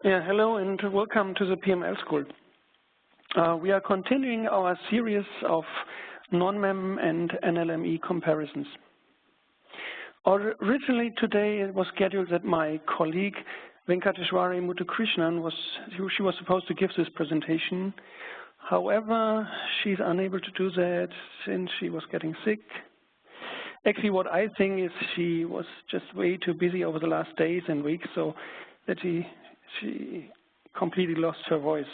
Yeah, hello and welcome to the PML School. We are continuing our series of NONMEM and NLME comparisons. Originally today it was scheduled that my colleague Venkateshwari Muthukrishnan was supposed to give this presentation. However, she's unable to do that since she was getting sick. Actually, what I think is she was just way too busy over the last days and weeks, so that she completely lost her voice.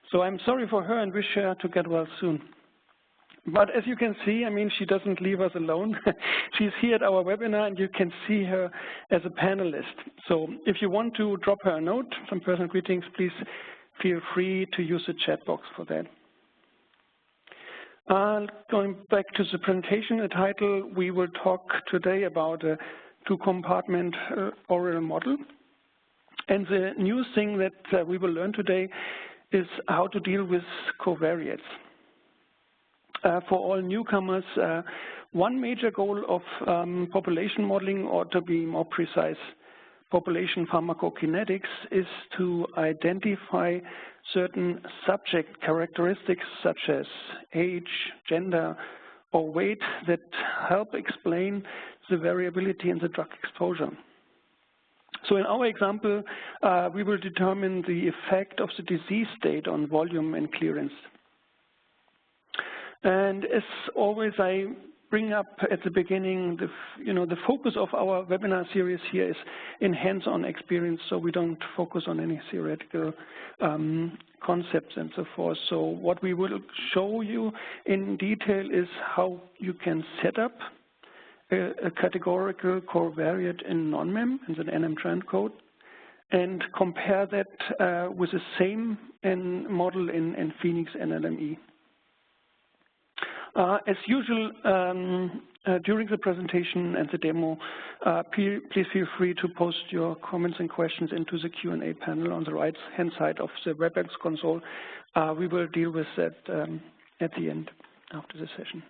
So I'm sorry for her and wish her to get well soon. But as you can see, I mean, she doesn't leave us alone. She's here at our webinar and you can see her as a panelist. So if you want to drop her a note, some personal greetings, please feel free to use the chat box for that. Going back to the presentation, the title, we will talk today about a two-compartment oral model. And the new thing that we will learn today is how to deal with covariates. For all newcomers, one major goal of population modeling, or to be more precise, population pharmacokinetics, is to identify certain subject characteristics such as age, gender, or weight that help explain the variability in the drug exposure. So in our example, we will determine the effect of the disease state on volume and clearance. And as always, I bring up at the beginning, the focus of our webinar series here is in hands-on experience, so we don't focus on any theoretical concepts and so forth. So what we will show you in detail is how you can set up a categorical covariate in NONMEM, in the NM trend code, and compare that with the same model in Phoenix NLME. As usual, during the presentation and the demo, please feel free to post your comments and questions into the Q&A panel on the right-hand side of the WebEx console. We will deal with that at the end after the session.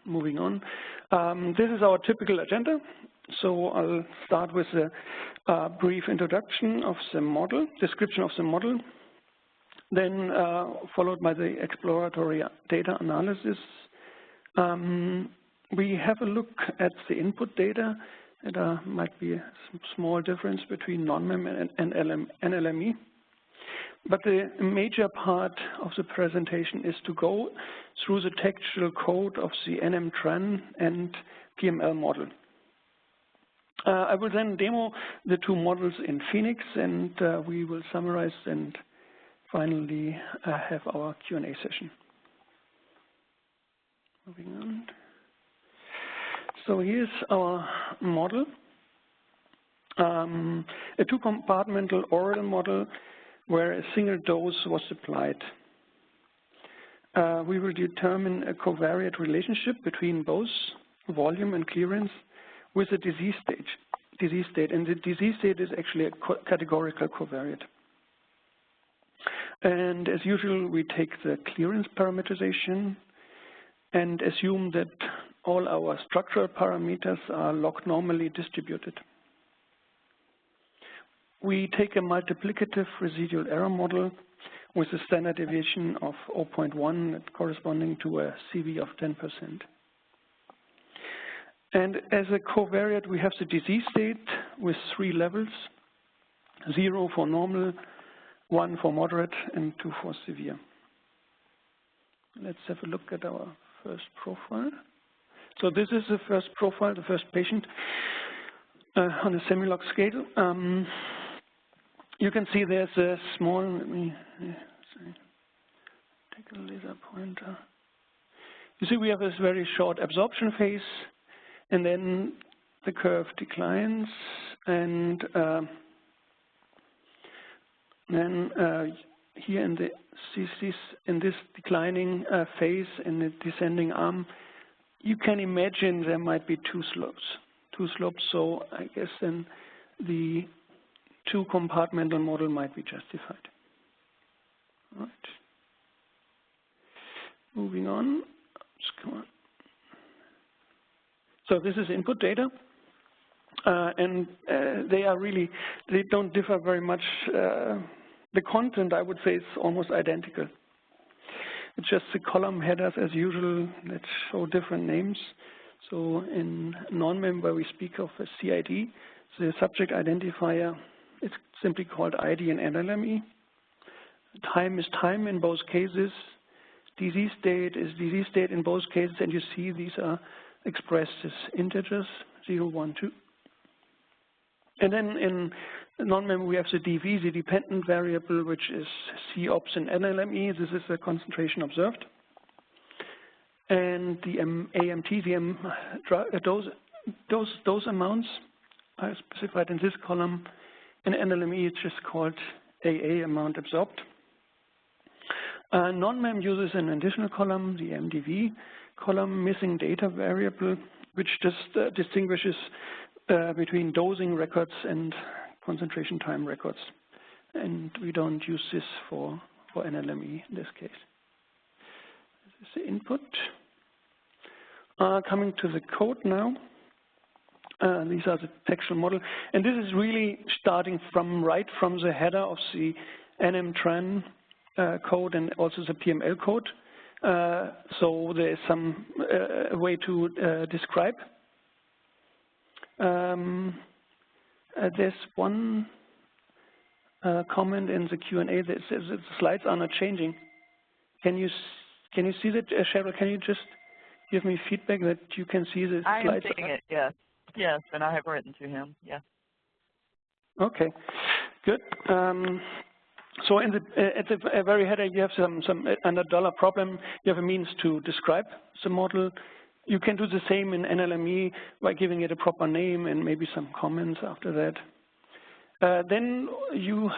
Moving on. This is our typical agenda. So I'll start with a brief introduction of the model, description of the model, then followed by the exploratory data analysis. We have a look at the input data. There might be a small difference between NONMEM and NLME. But the major part of the presentation is to go through the textual code of the NM TRAN and PML model. I will then demo the two models in Phoenix, and we will summarize and finally have our Q&A session. Moving on. So here's our model, a two-compartmental oral model where a single dose was applied. We will determine a covariate relationship between both volume and clearance with a disease state. And the disease state is actually a categorical covariate. And as usual, we take the clearance parameterization and assume that all our structural parameters are log normally distributed. We take a multiplicative residual error model with a standard deviation of 0.1 corresponding to a CV of 10%. And as a covariate, we have the disease state with 3 levels, 0 for normal, 1 for moderate, and 2 for severe. Let's have a look at our first profile. So this is the first profile, the first patient on a semi-log scale. You can see there's a small, let me take a laser pointer. You see we have this very short absorption phase, and then the curve declines, and then here in this declining phase, in the descending arm, you can imagine there might be two slopes. So I guess then the two-compartmental model might be justified. All right. Moving on. So this is input data. and they don't differ very much. The content, I would say, is almost identical. It's just the column headers as usual that show different names. So in NONMEM, where we speak of a CID, the subject identifier, it's simply called ID in NLME. Time is time in both cases. Disease state is disease state in both cases, and you see these are expressed as integers, 0, 1, 2. And then in NONMEM, we have the DV, the dependent variable, which is C-ops in NLME. This is the concentration observed. And the AMT, those amounts are specified in this column. In NLME, it's just called AA, amount absorbed. NONMEM uses an additional column, the MDV column, missing data variable, which just distinguishes between dosing records and concentration time records. And we don't use this for NLME in this case. This is the input. Coming to the code now. These are the textual model. And this is really starting right from the header of the NM-TRAN code and also the PML code. So there is some way to describe. There's one comment in the Q&A that says that the slides are not changing. Can you see that, Cheryl? Can you just give me feedback that you can see the slides? I am seeing it, yes. Yes, and I have written to him, yes. Okay, good. So at the very header, you have some under dollar problem, you have a means to describe the model. You can do the same in NLME by giving it a proper name and maybe some comments after that. Then you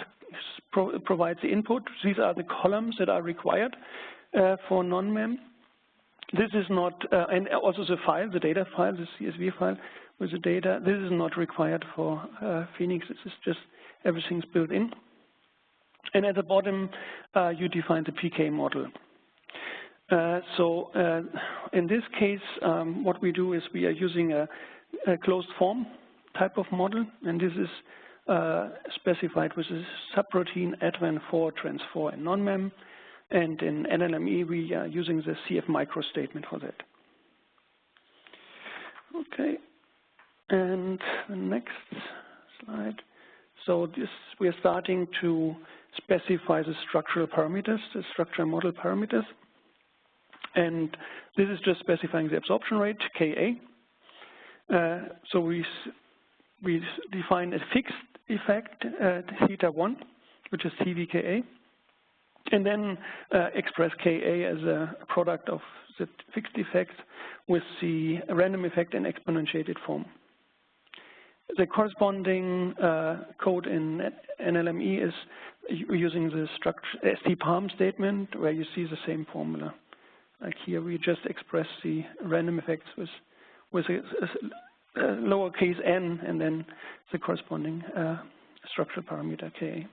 provide the input. These are the columns that are required for NONMEM. This is not, and also the file, the data file, the CSV file with the data. This is not required for Phoenix. This is just everything's built in. And at the bottom, you define the PK model. So in this case, what we do is we are using a closed form type of model, and this is specified with a subroutine advan4 trans4 in NONMEM, and in NLME we are using the CF micro statement for that. Okay, and the next slide. So this we are starting to specify the structural parameters, the structural model parameters. And this is just specifying the absorption rate, Ka. So we define a fixed effect, θ1, which is TVKA, and then express Ka as a product of the fixed effect with the random effect in exponentiated form. The corresponding code in NLME is using the ST-PALM statement, where you see the same formula. Like here, we just express the random effects with a lowercase n and then the corresponding structural parameter Ka.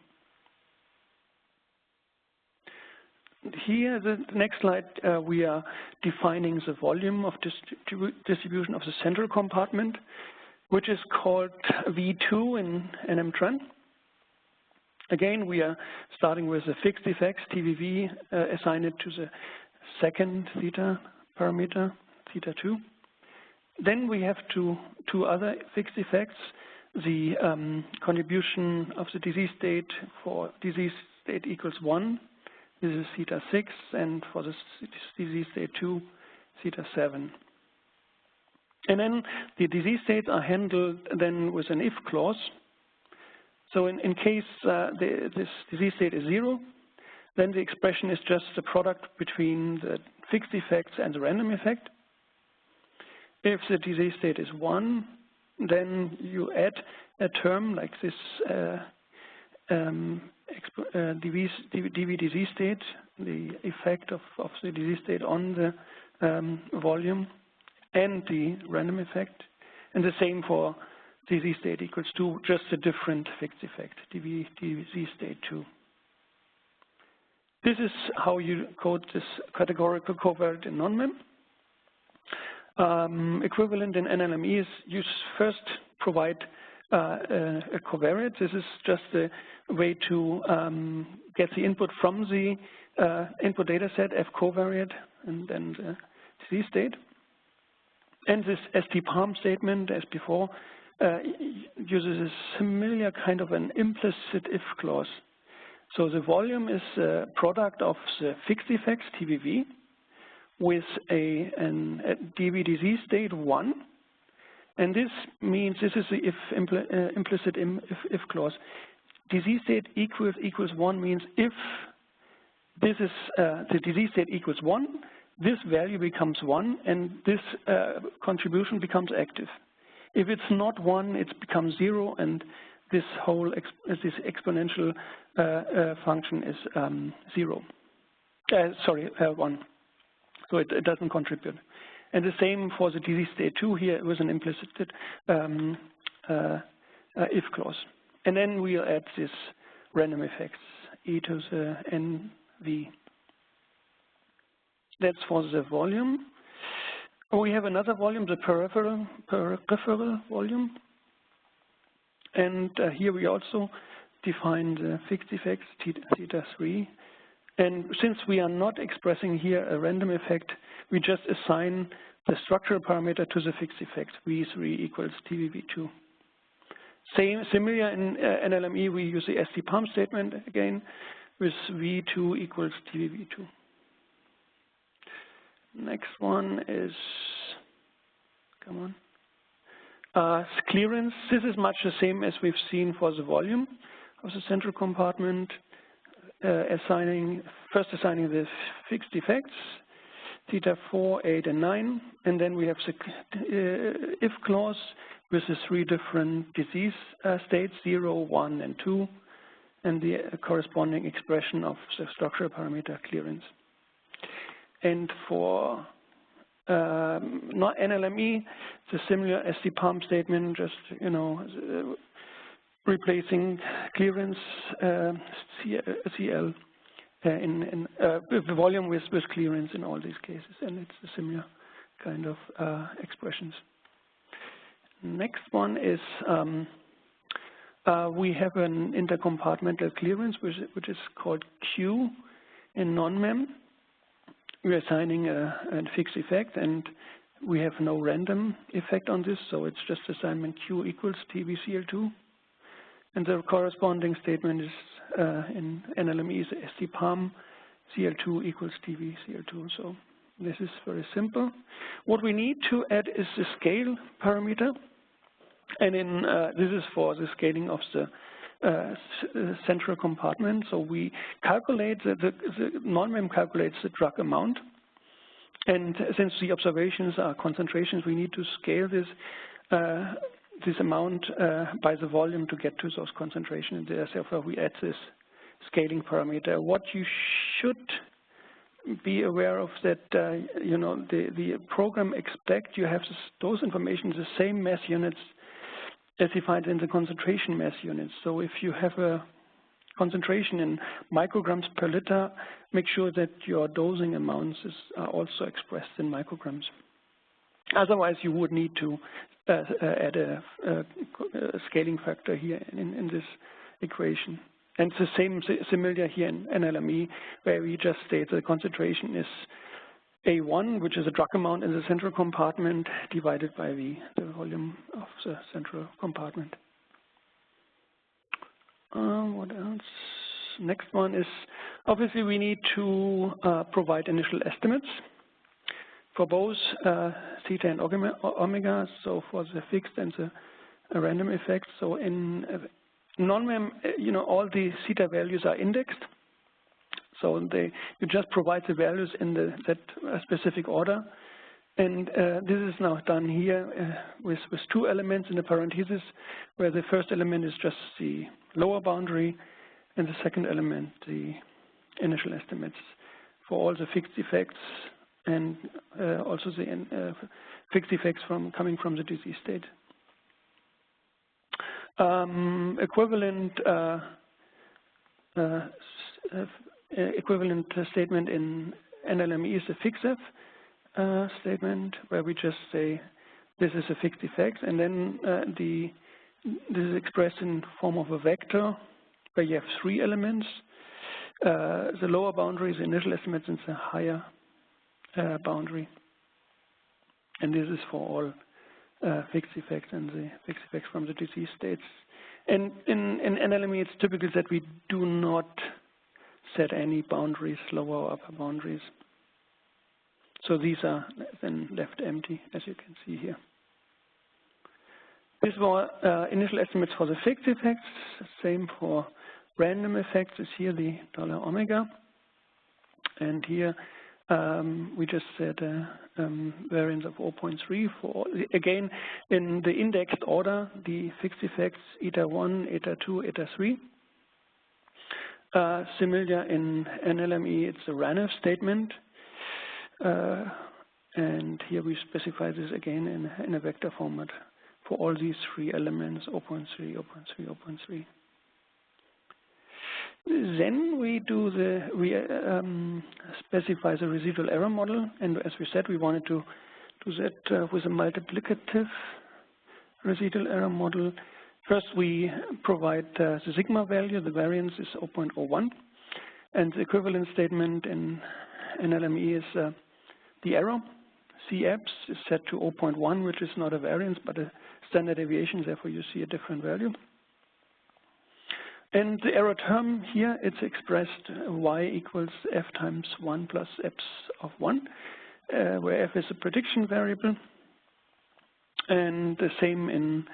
Here, the next slide, we are defining the volume of distribution of the central compartment, which is called V2 in NM-TRAN. Again, we are starting with the fixed effects, TVV, assign it to the second theta parameter, θ2. Then we have two other fixed effects, the contribution of the disease state for disease state equals 1, this is θ6, and for the disease state 2, θ7. And then the disease states are handled then with an if clause. So in case this disease state is 0, then the expression is just the product between the fixed effects and the random effect. If the disease state is 1, then you add a term like this dV disease state, the effect of the disease state on the volume, and the random effect. And the same for disease state equals 2, just a different fixed effect, dV disease state 2. This is how you code this categorical covariate in NONMEM. Equivalent in NLME is you first provide a covariate. This is just a way to get the input from the input data set, F covariate, and then the disease state. And this ST-PALM statement, as before, uses a similar kind of an implicit if clause. So the volume is a product of the fixed effects, TVV, with a DV disease state 1. And this means this is the implicit if clause. Disease state equals 1 means if this is the disease state equals 1, this value becomes 1, and this contribution becomes active. If it's not 1, it becomes 0, and this whole this exponential function is 0. 1. So it doesn't contribute. And the same for the disease state 2 here, it was an implicit if clause. And then we'll add this random effects, e to the NV. That's for the volume. We have another volume, the peripheral volume. And here we also define the fixed effects, theta 3. And since we are not expressing here a random effect, we just assign the structural parameter to the fixed effect, V3 equals TVV2. Similar in NLME, we use the ST-PALM statement again with V2 equals TVV2. Next one is, clearance. This is much the same as we've seen for the volume of the central compartment, first assigning the fixed effects, theta 4, 8, and 9, and then we have the if clause with the 3 different disease states, 0, 1, and 2, and the corresponding expression of the structural parameter clearance. And for not NLME, it's a similar ST-PALM statement, just replacing clearance CL in the volume with clearance in all these cases, and it's a similar kind of expressions. Next one is we have an intercompartmental clearance, which is called Q in NONMEM. We're assigning a fixed effect, and we have no random effect on this, so it's just assignment Q equals TVCL2. And the corresponding statement is in NLME is ST-PALM CL2 equals TVCL2. So this is very simple. What we need to add is the scale parameter, and in this is for the scaling of the central compartment. So we calculate the NONMEM calculates the drug amount, and since the observations are concentrations, we need to scale this this amount by the volume to get to those concentrations. Therefore, we add this scaling parameter. What you should be aware of that the program expects you have those information, the same mass units as defined in the concentration mass units. So if you have a concentration in micrograms per liter, make sure that your dosing amounts are also expressed in micrograms. Otherwise, you would need to add a scaling factor here in this equation. And it's the same similar here in NLME, where we just state the concentration is A1, which is a drug amount in the central compartment, divided by the volume of the central compartment. What else? Next one is, obviously we need to provide initial estimates for both theta and omega, so for the fixed and the random effects. So in NONMEM, all the theta values are indexed. So you just provide the values in that specific order. And this is now done here with 2 elements in the parentheses, where the first element is just the lower boundary, and the second element, the initial estimates for all the fixed effects, and also the fixed effects coming from the disease state. Equivalent statement in NLME is the fixed F statement, where we just say this is a fixed effect, and then this is expressed in form of a vector where you have 3 elements. The lower boundary is the initial estimates and the higher boundary. And this is for all fixed effects and the fixed effects from the disease states. And in NLME, it's typical that we do not set any boundaries, lower or upper boundaries. So these are then left empty, as you can see here. These were initial estimates for the fixed effects. Same for random effects is here, the $omega. And here we just set a variance of 0.3 for, again, in the indexed order, the fixed effects, eta 1, eta 2, eta 3. Similar in NLME, it's a Ranef statement. And here we specify this again in a vector format for all these 3 elements, 0.3, 0.3, 0.3. Then we do specify the residual error model, and as we said, we wanted to do that with a multiplicative residual error model. First, we provide the sigma value. The variance is 0.01, and the equivalent statement in NLME is the error. Cabs is set to 0.1, which is not a variance but a standard deviation. Therefore, you see a different value. And the error term here, it's expressed y equals f times 1 plus f of 1, where f is a prediction variable. And the same in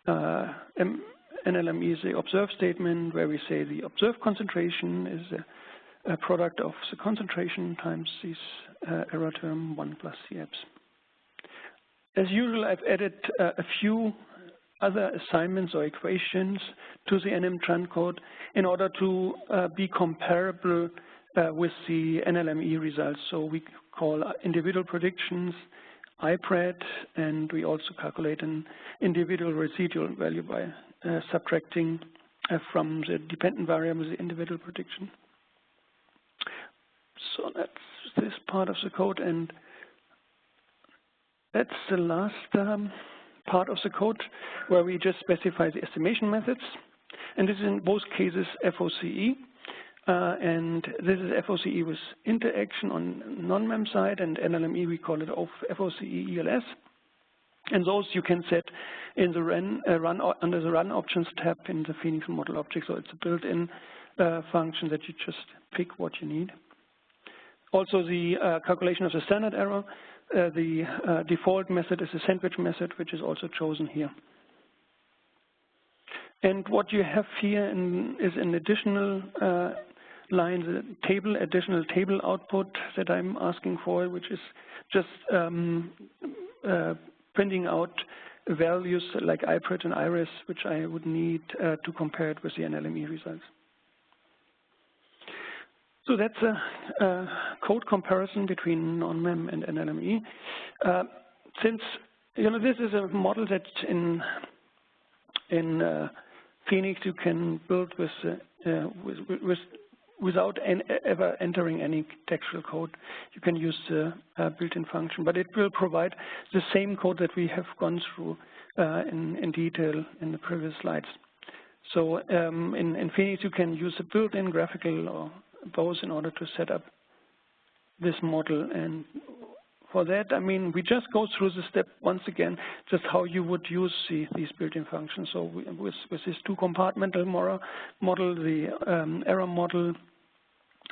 NLME is the observe statement, where we say the observed concentration is a product of the concentration times this error term 1 plus Cabs. As usual, I've added a few other assignments or equations to the NM trend code in order to be comparable with the NLME results. So we call individual predictions IPRED, and we also calculate an individual residual value by subtracting from the dependent variable the individual prediction. So that's this part of the code, and that's the last part of the code where we just specify the estimation methods. And this is in both cases FOCE. And this is FOCE with interaction on non-mem side, and NLME we call it FOCE ELS. And those you can set in the under the run options tab in the Phoenix model object. So it's a built-in function that you just pick what you need. Also the calculation of the standard error. The default method is the sandwich method, which is also chosen here. And what you have here is an additional line, the additional table output that I'm asking for, which is just printing out values like IPRED and IRIS, which I would need to compare it with the NLME results. So that's a code comparison between NONMEM and NLME. Since this is a model that in Phoenix you can build without ever entering any textual code. You can use the built-in function, but it will provide the same code that we have gone through in detail in the previous slides. So in Phoenix you can use a built-in graphical or both in order to set up this model. And for that, I mean, we just go through the step once again, just how you would use these built-in functions. So with this 2-compartmental model, the error model,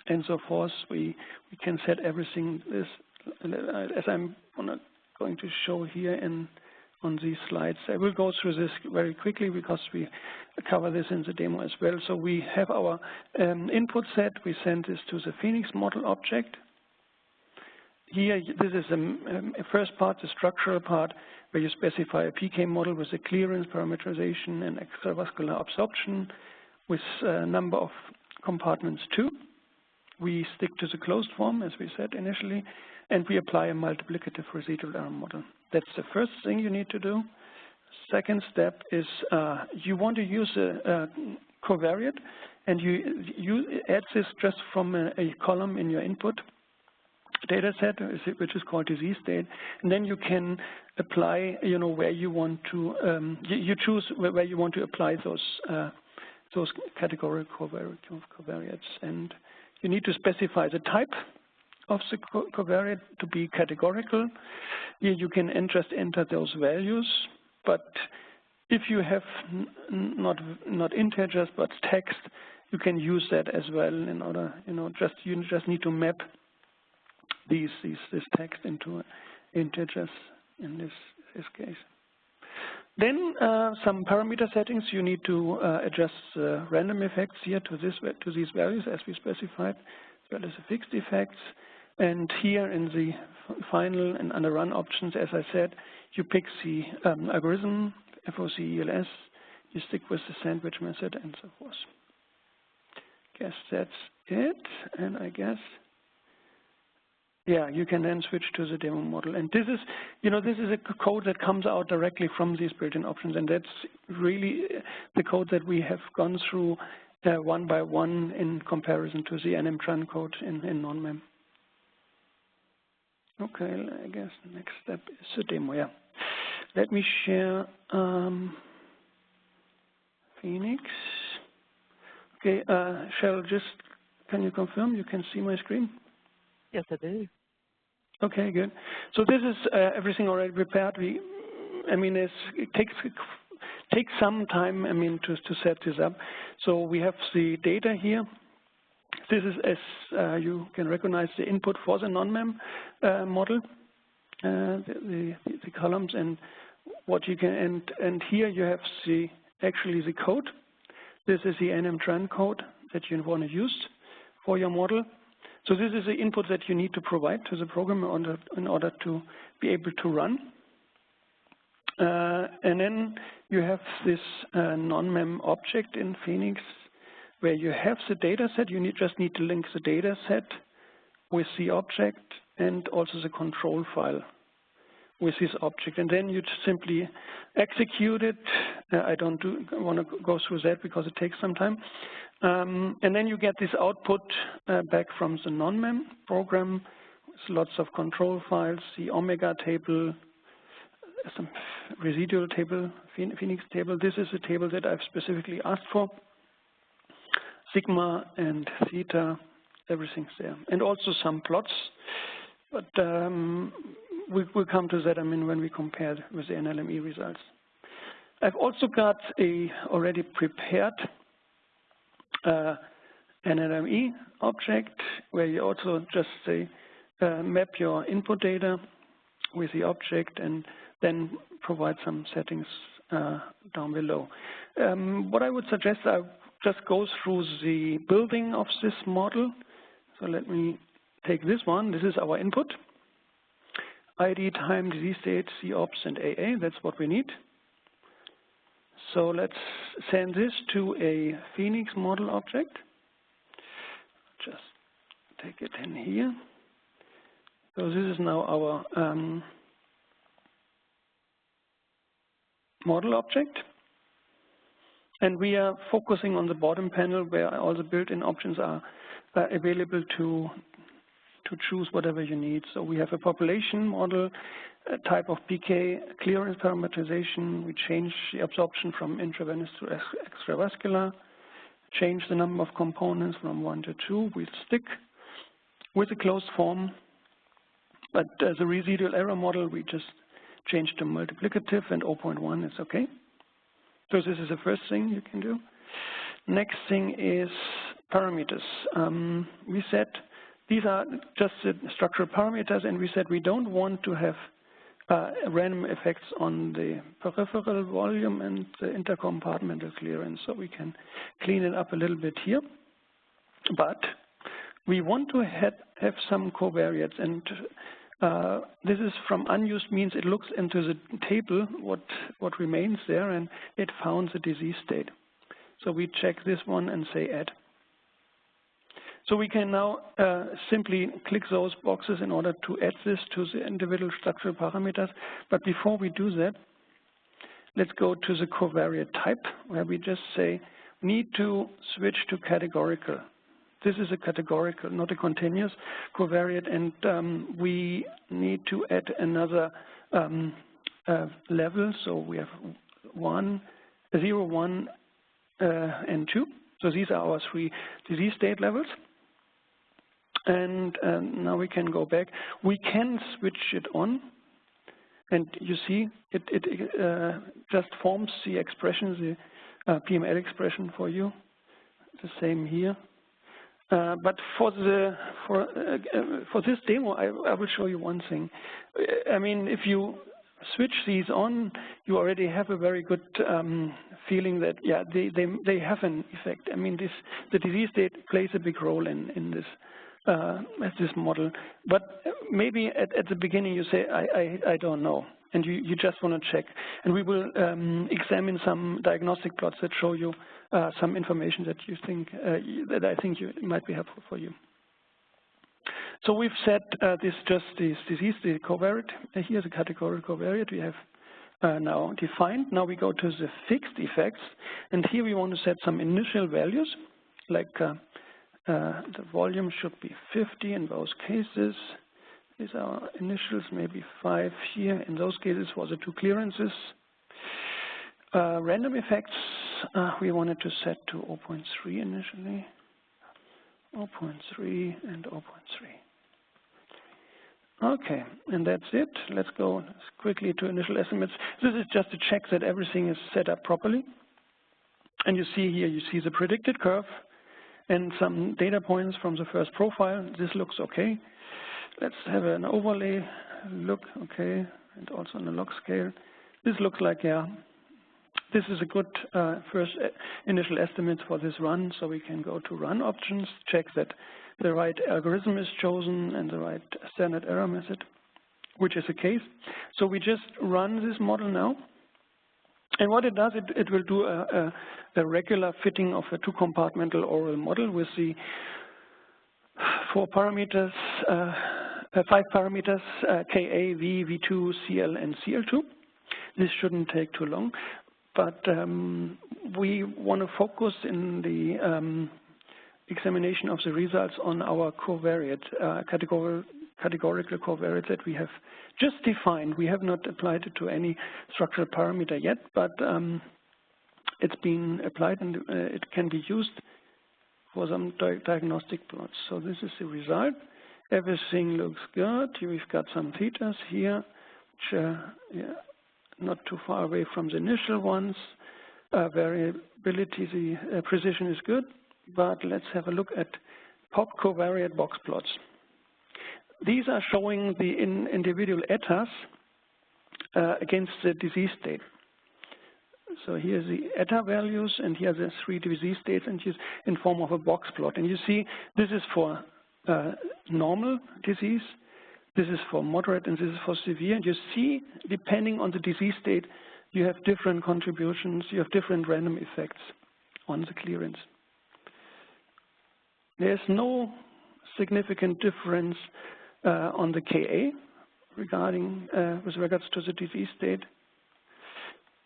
and so forth, we can set everything as I'm going to show here on these slides. I will go through this very quickly because we cover this in the demo as well. So we have our input set. We send this to the Phoenix model object. Here, this is the first part, the structural part, where you specify a PK model with a clearance, parameterization, and extravascular absorption with a number of compartments 2. We stick to the closed form, as we said initially, and we apply a multiplicative residual error model. That's the first thing you need to do. Second step is you want to use a covariate, and you add this just from a column in your input. data set, which is called disease state, and then you can apply, where you want to, you choose where you want to apply those categorical covariates, and you need to specify the type of the covariate to be categorical. Here you can just enter those values, but if you have not integers but text, you can use that as well in order, you just need to map this text into integers in this case. Then some parameter settings. You need to adjust random effects here to these values as we specified, as well as the fixed effects. And here in the final and under run options, as I said, you pick the algorithm, FOC, ELS, you stick with the sandwich method, and so forth. Guess that's it, and I guess, yeah, you can then switch to the demo model. And this is, this is a code that comes out directly from these built-in options, and that's really the code that we have gone through one by one in comparison to the NM code in NONMEM. Okay, I guess the next step is the demo, yeah. Let me share Phoenix. Okay, Cheryl, can you confirm you can see my screen? Yes, I do. Okay, good. So this is everything already prepared. It takes some time, to set this up. So we have the data here. This is, as you can recognize, the input for the NONMEM model, the columns, and what you can, and here you have actually the code. This is the NM code that you want to use for your model. So this is the input that you need to provide to the program in order to be able to run. And then you have this NONMEM object in Phoenix, where you have the data set. You just need to link the data set with the object and also the control file with this object. And then you simply execute it. I don't want to go through that because it takes some time. And then you get this output back from the NONMEM program with lots of control files, the omega table, some residual table, Phoenix table. This is a table that I've specifically asked for. Sigma and theta, everything's there. And also some plots, but we'll come to that, when we compare with the NLME results. I've also got a already prepared NLME object, where you also just say map your input data with the object and then provide some settings down below. What I would suggest, I just go through the building of this model. So let me take this one. This is our input. ID, time, disease state, C-ops, and AA. That's what we need. So let's send this to a Phoenix model object. Just take it in here. So this is now our model object. And we are focusing on the bottom panel where all the built-in options are available to choose whatever you need. So we have a population model, a type of PK, clearance parameterization. We change the absorption from intravenous to extravascular, change the number of components from 1 to 2. We stick with a closed form. But as a residual error model, we just change to multiplicative, and 0.1 is okay. So this is the first thing you can do. Next thing is parameters. We said these are just the structural parameters, and we said we don't want to have random effects on the peripheral volume and the intercompartmental clearance, so we can clean it up a little bit here. But we want to have some covariates, and this is from unused means. It looks into the table what remains there, and it found the disease state. So we check this one and say add. So we can now simply click those boxes in order to add this to the individual structural parameters. But before we do that, let's go to the covariate type, where we just say need to switch to categorical. This is a categorical, not a continuous covariate, and we need to add another level. So we have 0, 1, and 2. So these are our 3 disease state levels. And now we can go back. We can switch it on. And you see, it just forms the expression, the PML expression for you. The same here. But for this demo, I will show you one thing. I mean, if you switch these on, you already have a very good feeling that they have an effect. I mean, the disease state plays a big role in this model. But maybe at the beginning you say, I don't know, and you just want to check. And we will examine some diagnostic plots that show you some information that you think that I think might be helpful for you. So we've set this disease state covariate. Here's a categorical covariate we have now defined. Now we go to the fixed effects, and here we want to set some initial values, like the volume should be 50 in those cases. These are initials, maybe 5 here. In those cases for the 2 clearances. Random effects, we wanted to set to 0.3 initially. 0.3 and 0.3. Okay, and that's it. Let's go quickly to initial estimates. This is just to check that everything is set up properly. And you see here, you see the predicted curve and some data points from the first profile. This looks okay. Let's have an overlay look, okay, and also on the log scale. This looks like, this is a good first initial estimate for this run, so we can go to run options, check that the right algorithm is chosen and the right standard error method, which is the case. So we just run this model now. And what it does, it will do a regular fitting of a 2-compartmental oral model with the 5 parameters, Ka, V, V2, Cl, and Cl2. This shouldn't take too long, but we want to focus in the examination of the results on our covariate, categorical covariate that we have just defined. We have not applied it to any structural parameter yet, but it's been applied and it can be used for some diagnostic plots. So this is the result. Everything looks good. We've got some thetas here, which not too far away from the initial ones. Variability, the precision is good, but let's have a look at pop covariate box plots. These are showing the individual etas against the disease state. So here's the eta values, and here are the 3 disease states, and it's in form of a box plot. And you see, this is for normal disease, this is for moderate, and this is for severe. And you see, depending on the disease state, you have different contributions, you have different random effects on the clearance. There's no significant difference on the Ka regarding with regards to the disease state,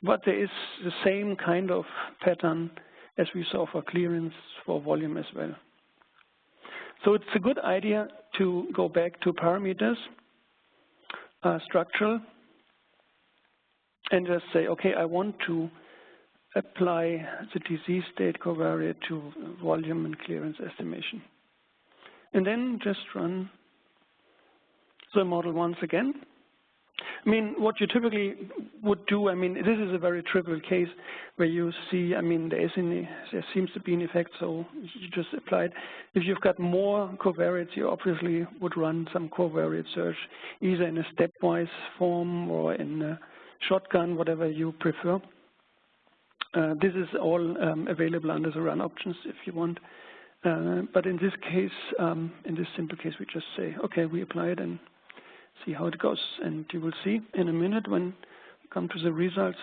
but there is the same kind of pattern as we saw for clearance for volume as well. So it's a good idea to go back to parameters, structural, and just say, okay, I want to apply the disease state covariate to volume and clearance estimation. And then just run the model once again. I mean, what you typically would do, I mean, this is a very trivial case where you see, I mean, there seems to be an effect, so you just apply it. If you've got more covariates, you obviously would run some covariate search, either in a stepwise form or in a shotgun, whatever you prefer. This is all available under the run options if you want. But in this case, in this simple case, we just say, okay, we apply it and see how it goes. And you will see in a minute when we come to the results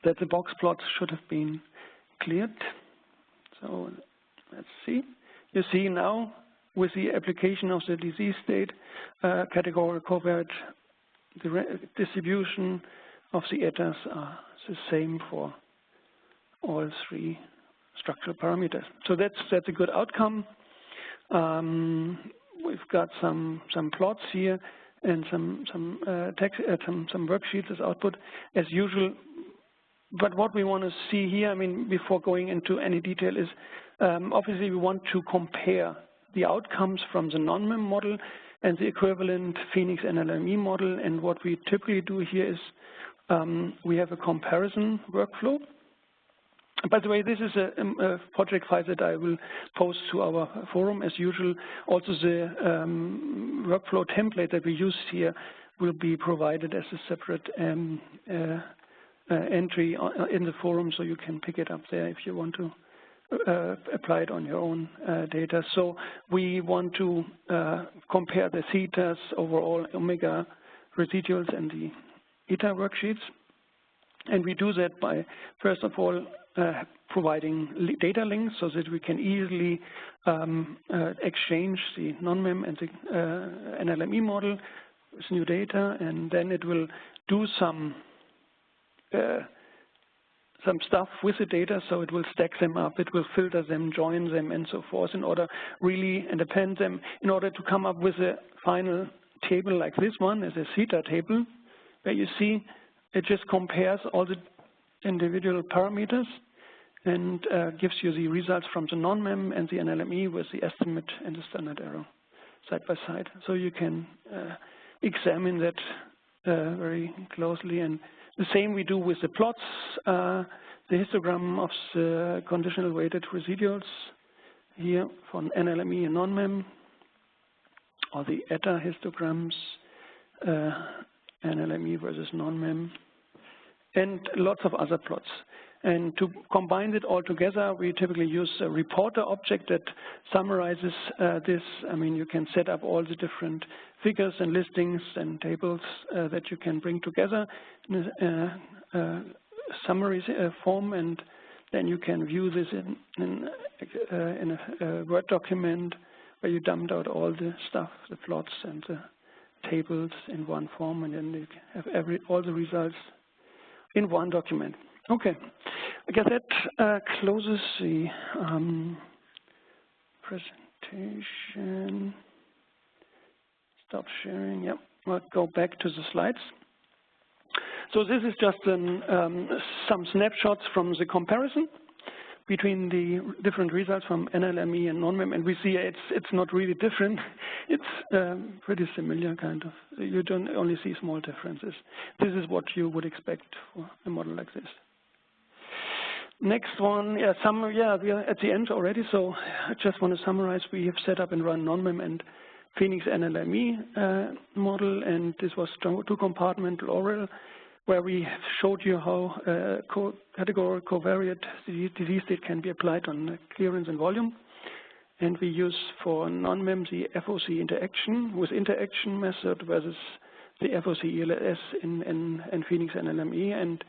that the box plots should have been cleared. So let's see. You see now with the application of the disease state categorical covariate, the distribution of the etas are the same for all 3 structural parameters. So that's a good outcome. We've got some plots here and some text, some worksheets as output as usual. But what we want to see here, I mean, before going into any detail, is obviously we want to compare the outcomes from the NONMEM model and the equivalent Phoenix NLME model. And what we typically do here is we have a comparison workflow. By the way, this is a project file that I will post to our forum as usual. Also, the workflow template that we use here will be provided as a separate entry in the forum, so you can pick it up there if you want to apply it on your own data. So we want to compare the thetas, overall omega residuals, and the eta worksheets. And we do that by, first of all, providing data links so that we can easily exchange the NONMEM and the NLME model with new data, and then it will do some stuff with the data, so it will stack them up, it will filter them, join them, and so forth, in order really and append them in order to come up with a final table like this one, as a theta table, where you see it just compares all the individual parameters and gives you the results from the NONMEM and the NLME with the estimate and the standard error side by side. So you can examine that very closely. And the same we do with the plots, the histogram of the conditional weighted residuals here for NLME and NONMEM, or the eta histograms, NLME versus NONMEM, and lots of other plots. And to combine it all together, we typically use a reporter object that summarizes this. I mean, you can set up all the different figures and listings and tables that you can bring together in a summary form, and then you can view this in a Word document where you dumped out all the stuff, the plots and the tables in one form, and then you have all the results in one document. Okay, I guess that closes the presentation. Stop sharing. Yep, we'll go back to the slides. So this is just some snapshots from the comparison between the different results from NLME and NONMEM, and we see it's not really different. It's pretty similar, kind of. You don't only see small differences. This is what you would expect for a model like this. Next one, we are at the end already, so I just want to summarize. We have set up and run NONMEM and Phoenix NLME model, and this was two-compartmental oral, where we showed you how categorical covariate disease state can be applied on clearance and volume. And we use for NONMEM the FOC interaction with interaction method versus the FOC ELS in Phoenix NLME. And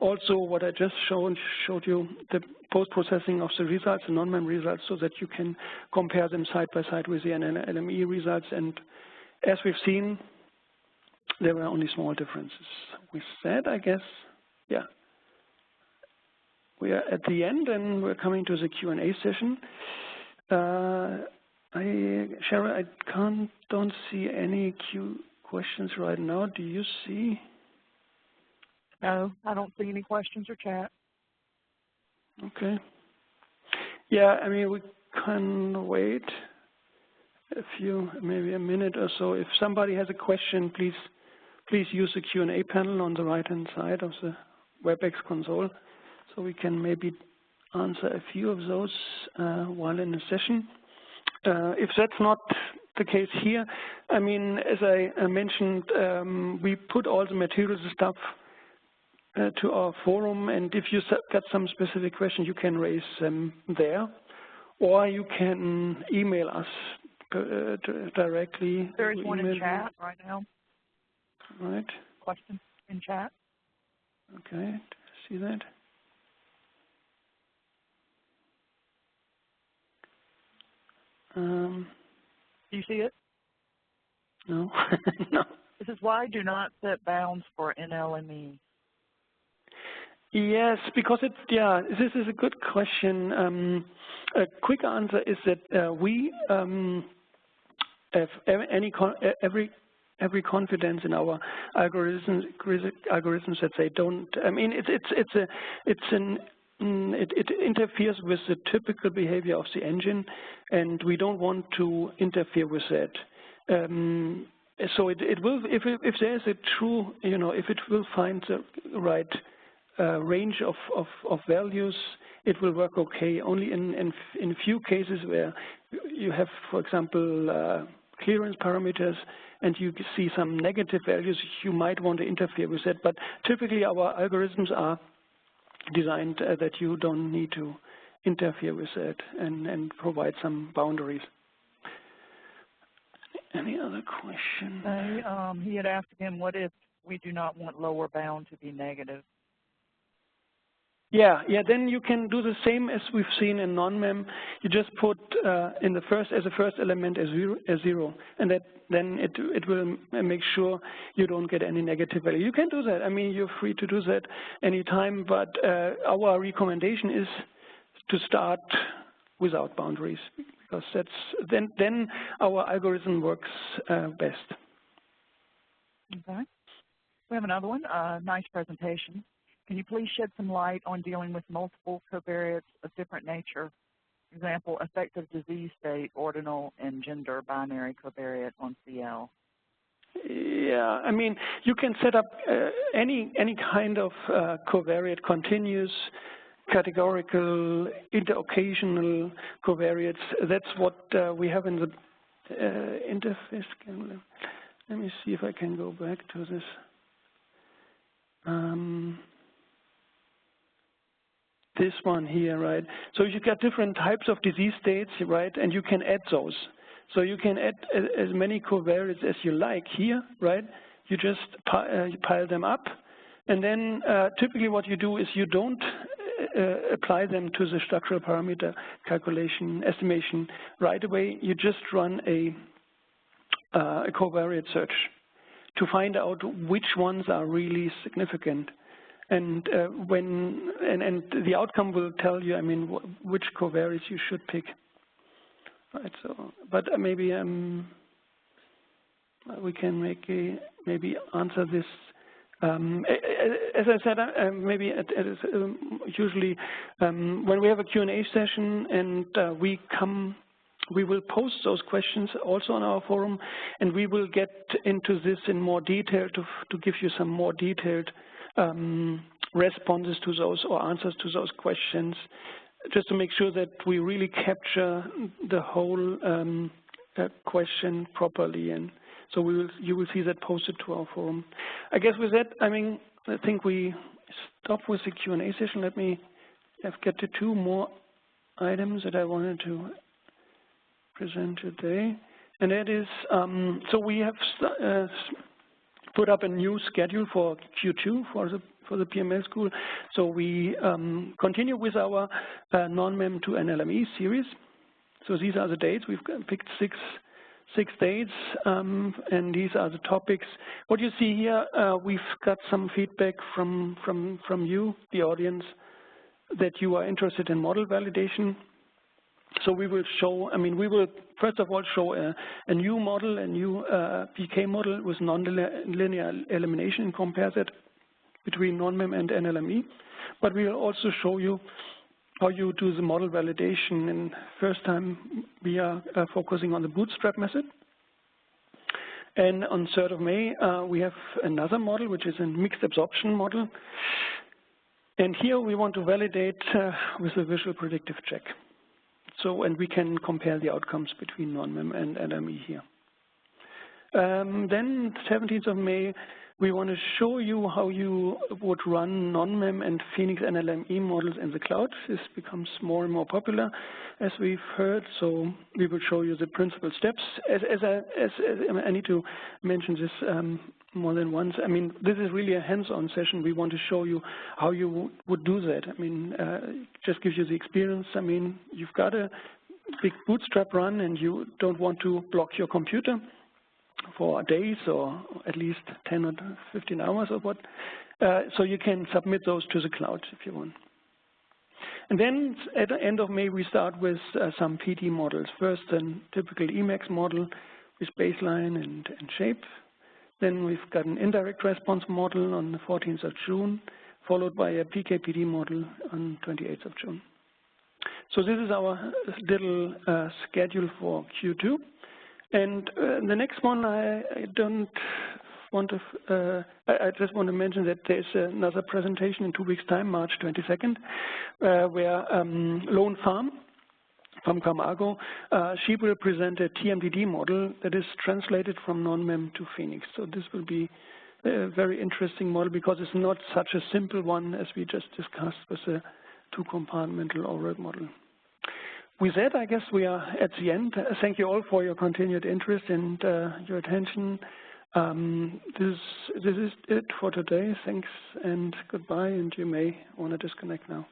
also what I just showed you, the post-processing of the results, the NONMEM results, so that you can compare them side by side with the NLME results. And as we've seen, there were only small differences. With that, I guess, yeah, we are at the end, and we're coming to the Q&A session. Sharon, I don't see any questions right now. Do you see? No, I don't see any questions or chat. Okay. Yeah, I mean, we can wait maybe a minute or so. If somebody has a question, please use the Q&A panel on the right-hand side of the WebEx console, so we can maybe answer a few of those while in the session. If that's not the case here, I mean, as I mentioned, we put all the materials and stuff to our forum, and if you got some specific questions, you can raise them there, or you can email us directly. There is one in chat right now. Right. Question in chat. Okay, see that? Do you see it? No. No. This is why I do not set bounds for NLME. Yes, because this is a good question. A quick answer is that we have every confidence in our algorithms that they don't. I mean, it interferes with the typical behavior of the engine, and we don't want to interfere with that. So it will, if there is a true, if it will find the right range of values, it will work okay. Only in few cases where you have, for example, clearance parameters and you see some negative values, you might want to interfere with that. But typically our algorithms are designed that you don't need to interfere with that and provide some boundaries. Any other question? He had asked again, what if we do not want lower bound to be negative? Yeah, then you can do the same as we've seen in NONMEM. You just put in the first element as zero, and then it will make sure you don't get any negative value. You can do that. I mean, you're free to do that anytime, but our recommendation is to start without boundaries, because then our algorithm works best. Okay. We have another one. Nice presentation. Can you please shed some light on dealing with multiple covariates of different nature? For example, effective disease state, ordinal, and gender binary covariate on CL. Yeah, I mean, you can set up any kind of covariate, continuous, categorical, interoccasional covariates. That's what we have in the interface. Let me see if I can go back to this. This one here, right? So you got different types of disease states, right? And you can add those. So you can add as many covariates as you like here, right? You just pile them up. And then typically what you do is you don't apply them to the structural parameter calculation, estimation right away. You just run a covariate search to find out which ones are really significant. And and the outcome will tell you, I mean, which covariates you should pick. Right. So, but maybe we can maybe answer this. As I said, maybe usually when we have a Q&A session and we will post those questions also on our forum, and we will get into this in more detail to give you some more detailed responses to those or answers to those questions, just to make sure that we really capture the whole question properly. And so you will see that posted to our forum. I guess with that, I mean, I think we stop with the Q&A session. Let me get to two more items that I wanted to present today, and that is so we have put up a new schedule for Q2 for the PML School. So we continue with our NONMEM to NLME series. So these are the dates. We've picked six dates, and these are the topics. What you see here, we've got some feedback from you, the audience, that you are interested in model validation. So we will show, I mean, we will first of all show a new model, a new PK model with nonlinear elimination, and compare that between NONMEM and NLME. But we will also show you how you do the model validation. And first time we are focusing on the bootstrap method. And on 3rd of May, we have another model, which is a mixed absorption model. And here we want to validate with a visual predictive check. So, and we can compare the outcomes between NONMEM and NLME here. Then 17th of May, we want to show you how you would run NONMEM and Phoenix NLME models in the cloud. This becomes more and more popular, as we've heard. So we will show you the principal steps. I need to mention this more than once. I mean, this is really a hands-on session. We want to show you how you would do that. I mean, just gives you the experience. I mean, you've got a big bootstrap run and you don't want to block your computer for days or at least 10 or 15 hours or what. So you can submit those to the cloud if you want. And then at the end of May, we start with some PD models. First, a typical Emacs model with baseline and shape. Then we've got an indirect response model on the 14th of June, followed by a PK-PD model on 28th of June. So this is our little schedule for Q2. And the next one, I just want to mention that there's another presentation in 2 weeks' time, March 22nd, where Lone Farm from Camargo, she will present a TMDD model that is translated from NONMEM to Phoenix. So this will be a very interesting model because it's not such a simple one as we just discussed with a two-compartmental oral model. With that, I guess we are at the end. Thank you all for your continued interest and your attention. This is it for today. Thanks and goodbye, and you may want to disconnect now.